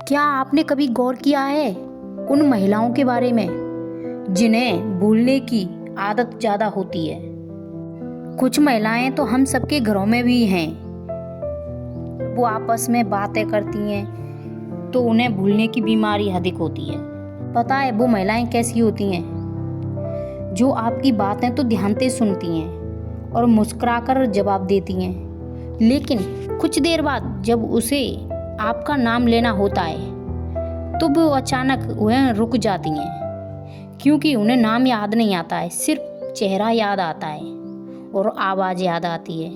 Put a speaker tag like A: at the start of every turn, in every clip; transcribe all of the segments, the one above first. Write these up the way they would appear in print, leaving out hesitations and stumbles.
A: क्या आपने कभी गौर किया है उन महिलाओं के बारे में जिन्हें भूलने की आदत ज़्यादा होती है? कुछ महिलाएं तो हम सबके घरों में भी हैं। वो आपस में बातें करती हैं तो उन्हें भूलने की बीमारी अधिक होती है। पता है वो महिलाएं कैसी होती हैं? जो आपकी बातें तो ध्यान से सुनती हैं और मुस्कुराकर जवाब देती हैं, लेकिन कुछ देर बाद जब उसे आपका नाम लेना होता है तो वो अचानक वह रुक जाती हैं, क्योंकि उन्हें नाम याद नहीं आता है, सिर्फ चेहरा याद आता है और आवाज़ याद आती है।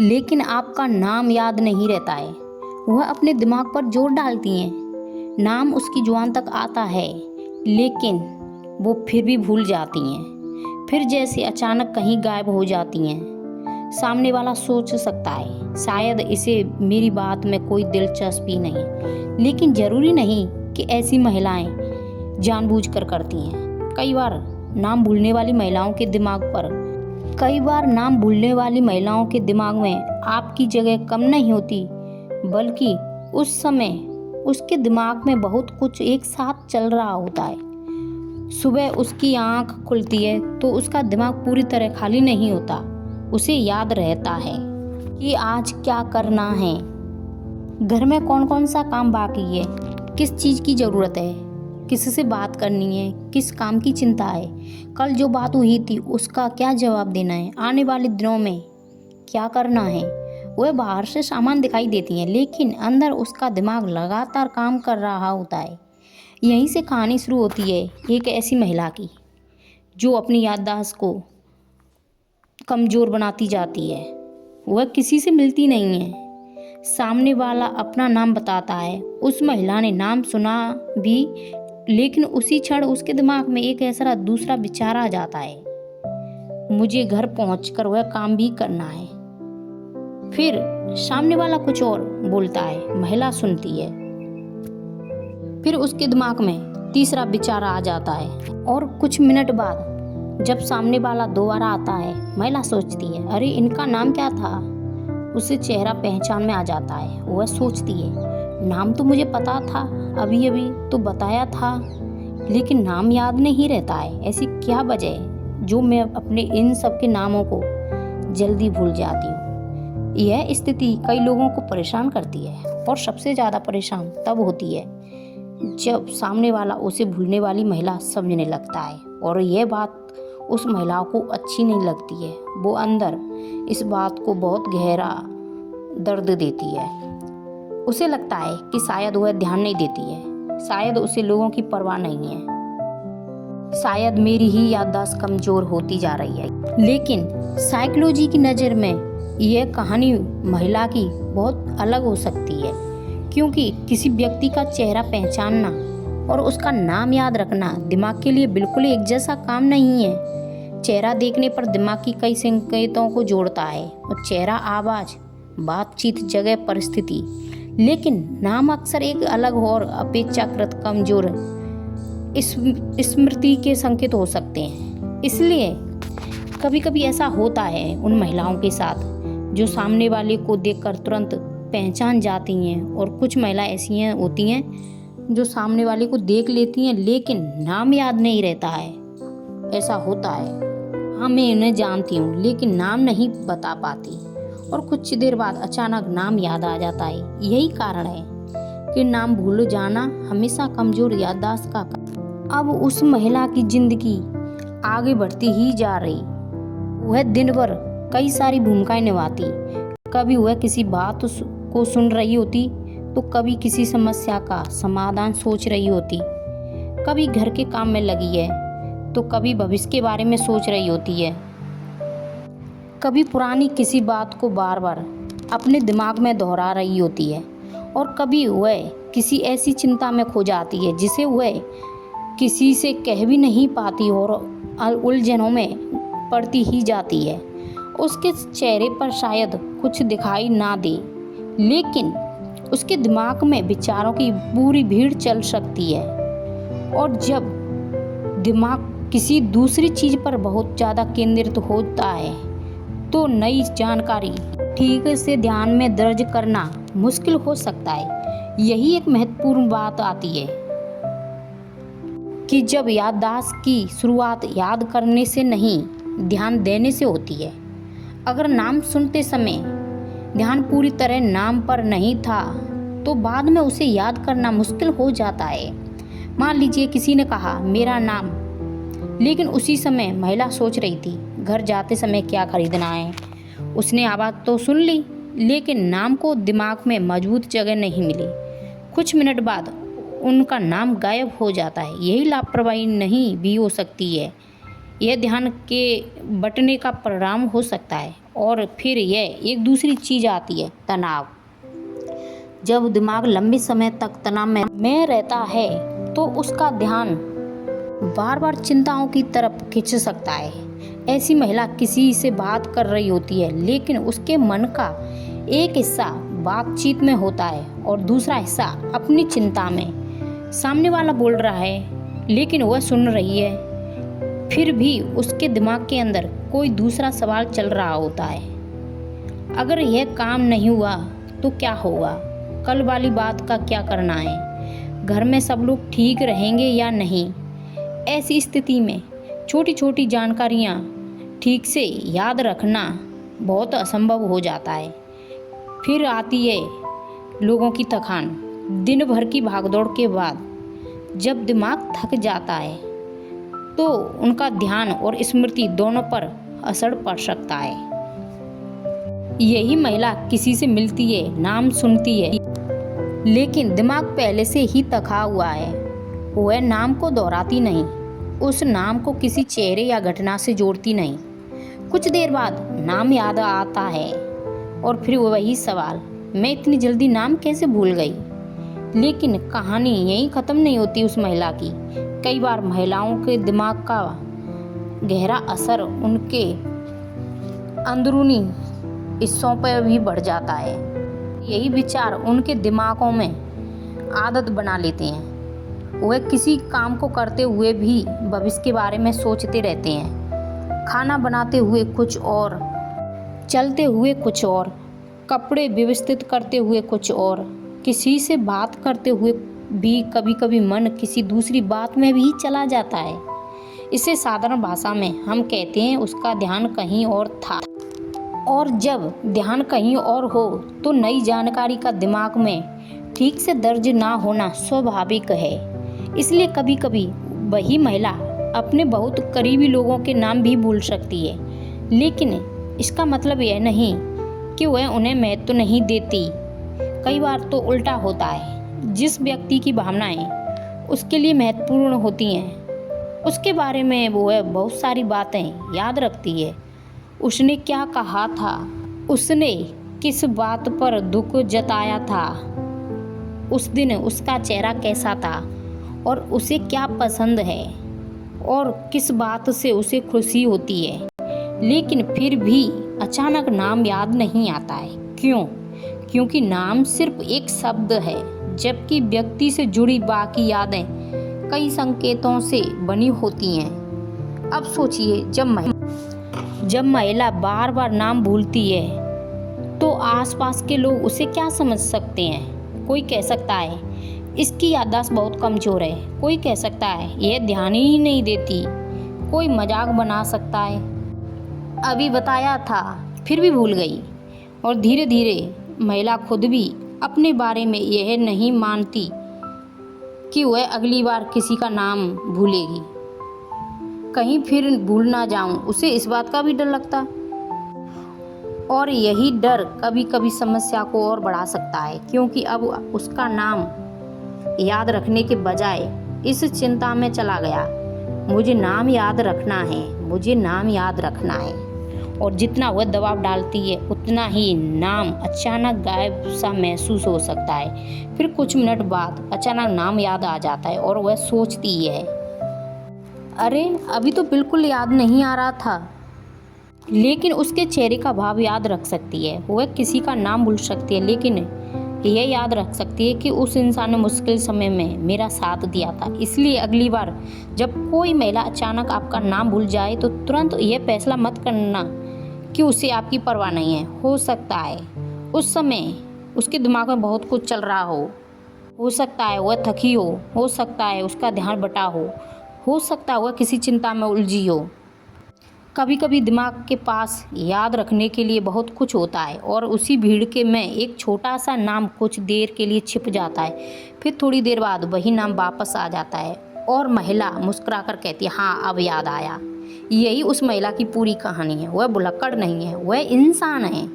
A: लेकिन आपका नाम याद नहीं रहता है। वह अपने दिमाग पर जोर डालती हैं, नाम उसकी जुबान तक आता है, लेकिन वो फिर भी भूल जाती हैं। फिर जैसे अचानक कहीं गायब हो जाती हैं। सामने वाला सोच सकता है शायद इसे मेरी बात में कोई दिलचस्पी नहीं, लेकिन ज़रूरी नहीं कि ऐसी महिलाएं जानबूझकर करती हैं। कई बार नाम भूलने वाली महिलाओं के दिमाग में आपकी जगह कम नहीं होती, बल्कि उस समय उसके दिमाग में बहुत कुछ एक साथ चल रहा होता है। सुबह उसकी आंख खुलती है तो उसका दिमाग पूरी तरह खाली नहीं होता। उसे याद रहता है कि आज क्या करना है, घर में कौन कौन सा काम बाकी है, किस चीज़ की ज़रूरत है, किससे बात करनी है, किस काम की चिंता है, कल जो बात हुई थी उसका क्या जवाब देना है, आने वाले दिनों में क्या करना है। वह बाहर से सामान दिखाई देती हैं, लेकिन अंदर उसका दिमाग लगातार काम कर रहा होता है। यहीं से कहानी शुरू होती है एक ऐसी महिला की जो अपनी याददाश्त को कमज़ोर बनाती जाती है। वह किसी से मिलती नहीं है, सामने वाला अपना नाम बताता है, उस महिला ने नाम सुना भी, लेकिन उसी क्षण उसके दिमाग में एक ऐसा दूसरा विचार आ जाता है, मुझे घर पहुंचकर वह काम भी करना है। फिर सामने वाला कुछ और बोलता है, महिला सुनती है, फिर उसके दिमाग में तीसरा विचार आ जाता है और कुछ मिनट बाद जब सामने वाला दोबारा आता है, महिला सोचती है, अरे इनका नाम क्या था। उसे चेहरा पहचान में आ जाता है। वह सोचती है, नाम तो मुझे पता था, अभी अभी तो बताया था, लेकिन नाम याद नहीं रहता है। ऐसी क्या वजह है जो मैं अपने इन सब के नामों को जल्दी भूल जाती हूँ। यह स्थिति कई लोगों को परेशान करती है और सबसे ज़्यादा परेशान तब होती है जब सामने वाला उसे भूलने वाली महिला समझने लगता है और यह बात उस महिला को अच्छी नहीं लगती है। वो अंदर इस बात को बहुत गहरा दर्द देती है। उसे लगता है कि शायद वह ध्यान नहीं देती है, शायद उसे लोगों की परवाह नहीं है, शायद मेरी ही याददाश्त कमज़ोर होती जा रही है। लेकिन साइकोलॉजी की नज़र में यह कहानी महिला की बहुत अलग हो सकती है, क्योंकि किसी व्यक्ति का चेहरा पहचानना और उसका नाम याद रखना दिमाग के लिए बिल्कुल एक जैसा काम नहीं है। चेहरा देखने पर दिमाग की कई संकेतों को जोड़ता है और चेहरा आवाज़, बातचीत, जगह, परिस्थिति, लेकिन नाम अक्सर एक अलग और अपेक्षाकृत कमजोर स्मृति के संकेत हो सकते हैं। इसलिए कभी कभी ऐसा होता है उन महिलाओं के साथ जो सामने वाले को देखकर तुरंत पहचान जाती हैं, और कुछ महिला ऐसी होती हैं जो सामने वाले को देख लेती हैं लेकिन नाम याद नहीं रहता है। ऐसा होता है, हाँ मैं इन्हें जानती हूँ लेकिन नाम नहीं बता पाती, और कुछ देर बाद अचानक नाम याद आ जाता है। यही कारण है कि नाम भूल जाना हमेशा कमज़ोर याददाश्त का। अब उस महिला की जिंदगी आगे बढ़ती ही जा रही। वह दिन भर कई सारी भूमिकाएं निभाती। कभी वह किसी बात को सुन रही होती तो कभी किसी समस्या का समाधान सोच रही होती, कभी घर के काम में लगी है तो कभी भविष्य के बारे में सोच रही होती है, कभी पुरानी किसी बात को बार बार अपने दिमाग में दोहरा रही होती है, और कभी वह किसी ऐसी चिंता में खो जाती है जिसे वह किसी से कह भी नहीं पाती और उलझनों में पड़ती ही जाती है। उसके चेहरे पर शायद कुछ दिखाई ना दे, लेकिन उसके दिमाग में विचारों की पूरी भीड़ चल सकती है, और जब दिमाग किसी दूसरी चीज़ पर बहुत ज़्यादा केंद्रित होता है तो नई जानकारी ठीक से ध्यान में दर्ज करना मुश्किल हो सकता है। यही एक महत्वपूर्ण बात आती है कि जब याददाश्त की शुरुआत याद करने से नहीं, ध्यान देने से होती है। अगर नाम सुनते समय ध्यान पूरी तरह नाम पर नहीं था तो बाद में उसे याद करना मुश्किल हो जाता है। मान लीजिए किसी ने कहा मेरा नाम, लेकिन उसी समय महिला सोच रही थी घर जाते समय क्या खरीदना है। उसने आवाज़ तो सुन ली, लेकिन नाम को दिमाग में मजबूत जगह नहीं मिली। कुछ मिनट बाद उनका नाम गायब हो जाता है। यही लापरवाही नहीं भी हो सकती है, यह ध्यान के बंटने का परिणाम हो सकता है। और फिर यह एक दूसरी चीज़ आती है, तनाव। जब दिमाग लंबे समय तक तनाव में रहता है तो उसका ध्यान बार बार चिंताओं की तरफ खिंच सकता है। ऐसी महिला किसी से बात कर रही होती है, लेकिन उसके मन का एक हिस्सा बातचीत में होता है और दूसरा हिस्सा अपनी चिंता में। सामने वाला बोल रहा है लेकिन वह सुन रही है, फिर भी उसके दिमाग के अंदर कोई दूसरा सवाल चल रहा होता है। अगर यह काम नहीं हुआ तो क्या होगा? कल वाली बात का क्या करना है? घर में सब लोग ठीक रहेंगे या नहीं? ऐसी स्थिति में छोटी छोटी जानकारियाँ ठीक से याद रखना बहुत असंभव हो जाता है। फिर आती है लोगों की थकान। दिन भर की भागदौड़ के बाद जब दिमाग थक जाता है तो उनका ध्यान और स्मृति दोनों पर असर पड़ सकता है। यही महिला किसी से मिलती है, नाम सुनती है, लेकिन दिमाग पहले से ही थका हुआ है। वह नाम को दोहराती नहीं, उस नाम को किसी चेहरे या घटना से जोड़ती नहीं। कुछ देर बाद नाम याद आता है और फिर वही सवाल, मैं इतनी जल्दी नाम कैसे भूल गई? लेकिन कहानी यहीं ख़त्म नहीं होती उस महिला की। कई बार महिलाओं के दिमाग का गहरा असर उनके अंदरूनी हिस्सों पर भी बढ़ जाता है। यही विचार उनके दिमागों में आदत बना लेते हैं। वह किसी काम को करते हुए भी भविष्य के बारे में सोचते रहते हैं। खाना बनाते हुए कुछ और, चलते हुए कुछ और, कपड़े व्यवस्थित करते हुए कुछ और, किसी से बात करते हुए भी कभी कभी मन किसी दूसरी बात में भी चला जाता है। इसे साधारण भाषा में हम कहते हैं उसका ध्यान कहीं और था। और जब ध्यान कहीं और हो तो नई जानकारी का दिमाग में ठीक से दर्ज ना होना स्वाभाविक है। इसलिए कभी कभी वही महिला अपने बहुत करीबी लोगों के नाम भी भूल सकती है, लेकिन इसका मतलब यह नहीं कि वह उन्हें महत्व नहीं देती। कई बार तो उल्टा होता है। जिस व्यक्ति की भावनाएं उसके लिए महत्वपूर्ण होती हैं, उसके बारे में वह बहुत सारी बातें याद रखती है। उसने क्या कहा था, उसने किस बात पर दुख जताया था, उस दिन उसका चेहरा कैसा था और उसे क्या पसंद है और किस बात से उसे खुशी होती है। लेकिन फिर भी अचानक नाम याद नहीं आता है। क्यों? क्योंकि नाम सिर्फ एक शब्द है, जबकि व्यक्ति से जुड़ी बाकी यादें कई संकेतों से बनी होती हैं। अब सोचिए, जब महिला बार बार नाम भूलती है तो आसपास के लोग उसे क्या समझ सकते हैं? कोई कह सकता है इसकी याददाश्त बहुत कमजोर है, कोई कह सकता है यह ध्यान ही नहीं देती, कोई मजाक बना सकता है, अभी बताया था फिर भी भूल गई। और धीरे धीरे महिला खुद भी अपने बारे में यह नहीं मानती कि वह अगली बार किसी का नाम भूलेगी। कहीं फिर भूल ना जाऊं, उसे इस बात का भी डर लगता। और यही डर कभी कभी समस्या को और बढ़ा सकता है, क्योंकि अब उसका नाम याद रखने के बजाय इस चिंता में चला गया, मुझे नाम याद रखना है, मुझे नाम याद रखना है। और जितना वह दबाव डालती है उतना ही नाम अचानक गायब सा महसूस हो सकता है। फिर कुछ मिनट बाद अचानक नाम याद आ जाता है और वह सोचती है, अरे अभी तो बिल्कुल याद नहीं आ रहा था। लेकिन उसके चेहरे का भाव याद रख सकती है। वह किसी का नाम भूल सकती है, लेकिन यह याद रख सकती है कि उस इंसान ने मुश्किल समय में मेरा साथ दिया था। इसलिए अगली बार जब कोई महिला अचानक आपका नाम भूल जाए तो तुरंत यह फैसला मत करना कि उसे आपकी परवाह नहीं है। हो सकता है उस समय उसके दिमाग में बहुत कुछ चल रहा हो, हो सकता है वह थकी हो सकता है उसका ध्यान बटा हो सकता है वह किसी चिंता में उलझी हो। कभी कभी दिमाग के पास याद रखने के लिए बहुत कुछ होता है और उसी भीड़ के में एक छोटा सा नाम कुछ देर के लिए छिप जाता है, फिर थोड़ी देर बाद वही नाम वापस आ जाता है और महिला मुस्कुराकर कहती है, हाँ अब याद आया। यही उस महिला की पूरी कहानी है। वह भुलक्कड़ नहीं है, वह इंसान है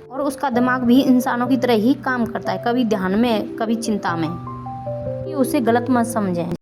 A: और उसका दिमाग भी इंसानों की तरह ही काम करता है, कभी ध्यान में कभी चिंता में। उसे गलत मत समझें।